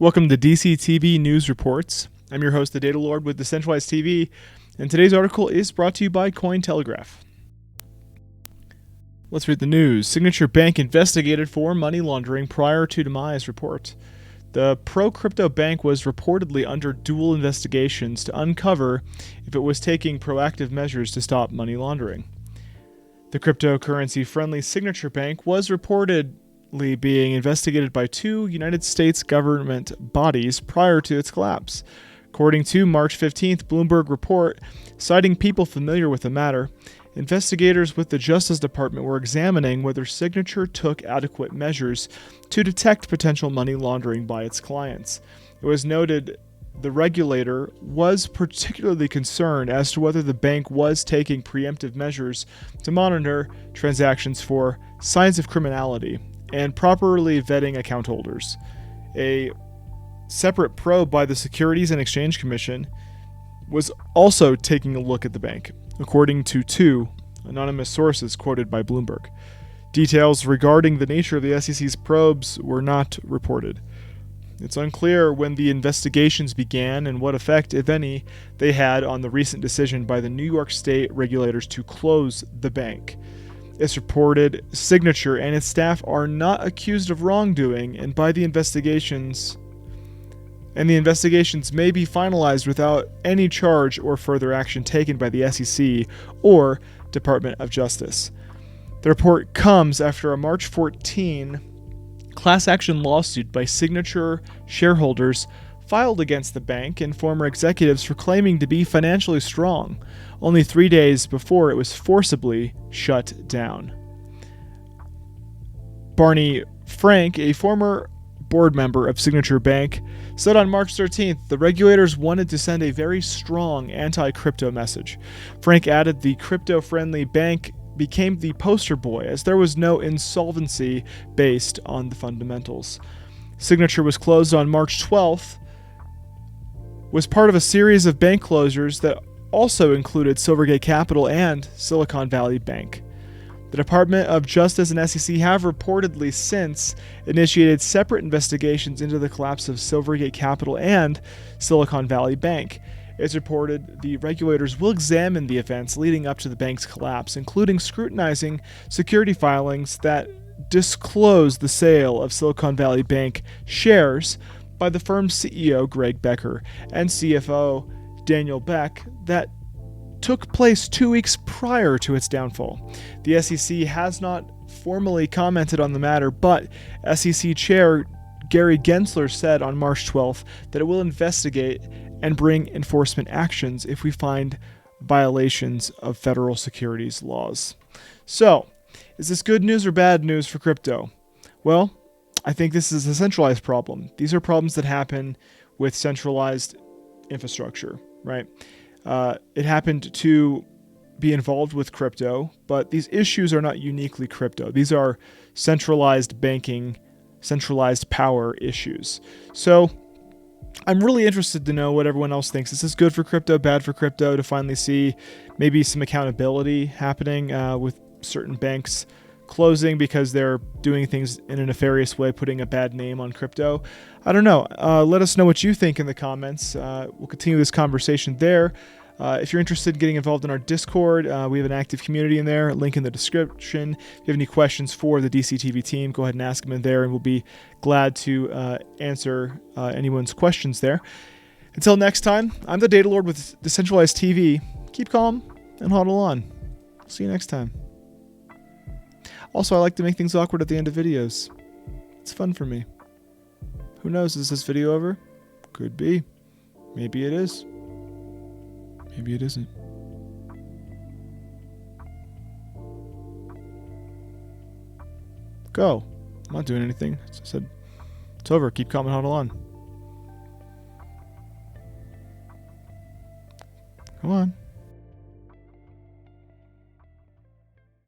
Welcome to DCTV News Reports. I'm your host, the Data Lord with Decentralized TV, and today's article is brought to you by Cointelegraph. Let's read the news. Signature Bank investigated for money laundering prior to Demise report. The pro-crypto bank was reportedly under dual investigations to uncover if it was taking proactive measures to stop money laundering. The cryptocurrency-friendly Signature Bank was reportedly being investigated by two United States government bodies prior to its collapse. According to March 15th Bloomberg report, citing people familiar with the matter, investigators with the Justice Department were examining whether Signature took adequate measures to detect potential money laundering by its clients. It was noted the regulator was particularly concerned as to whether the bank was taking preemptive measures to monitor transactions for signs of criminality and properly vetting account holders. A separate probe by the Securities and Exchange Commission was also taking a look at the bank, according to two anonymous sources quoted by Bloomberg. Details regarding the nature of the SEC's probes were not reported. It's unclear when the investigations began and what effect, if any, they had on the recent decision by the New York State regulators to close the bank. It's reported Signature and its staff are not accused of wrongdoing, and the investigations may be finalized without any charge or further action taken by the SEC or Department of Justice. The report comes after a March 14 class action lawsuit by Signature shareholders filed against the bank and former executives for claiming to be financially strong, only 3 days before it was forcibly shut down. Barney Frank, a former board member of Signature Bank, said on March 13th the regulators wanted to send a very strong anti-crypto message. Frank added the crypto-friendly bank became the poster boy as there was no insolvency based on the fundamentals. Signature was closed on March 12th, was part of a series of bank closures that also included Silvergate Capital and Silicon Valley Bank. The Department of Justice and SEC have reportedly since initiated separate investigations into the collapse of Silvergate Capital and Silicon Valley Bank. It's reported the regulators will examine the events leading up to the bank's collapse, including scrutinizing security filings that disclose the sale of Silicon Valley Bank shares by the firm's CEO Greg Becker and CFO Daniel Beck that took place 2 weeks prior to its downfall. The SEC has not formally commented on the matter, but SEC Chair Gary Gensler said on March 12th that it will investigate and bring enforcement actions if we find violations of federal securities laws. So, is this good news or bad news for crypto? Well, I think this is a centralized problem. These are problems that happen with centralized infrastructure, right? It happened to be involved with crypto, but these issues are not uniquely crypto. These are centralized banking, centralized power issues. So I'm really interested to know what everyone else thinks. Is this good for crypto, bad for crypto, to finally see maybe some accountability happening with certain banks closing because they're doing things in a nefarious way, putting a bad name on crypto? I don't know. Let us know what you think in the comments. We'll continue this conversation there. If you're interested in getting involved in our Discord, we have an active community in there, link in the description. If you have any questions for the DCTV team, go ahead and ask them in there, and we'll be glad to answer anyone's questions there. Until next time, I'm the Data Lord with Decentralized TV. Keep calm and hodl on. See you next time. Also, I like to make things awkward at the end of videos. It's fun for me. Who knows, is this video over? Could be. Maybe it is. Maybe it isn't. Go. I'm not doing anything. I said, it's over. Keep calm and hodl on. Come on.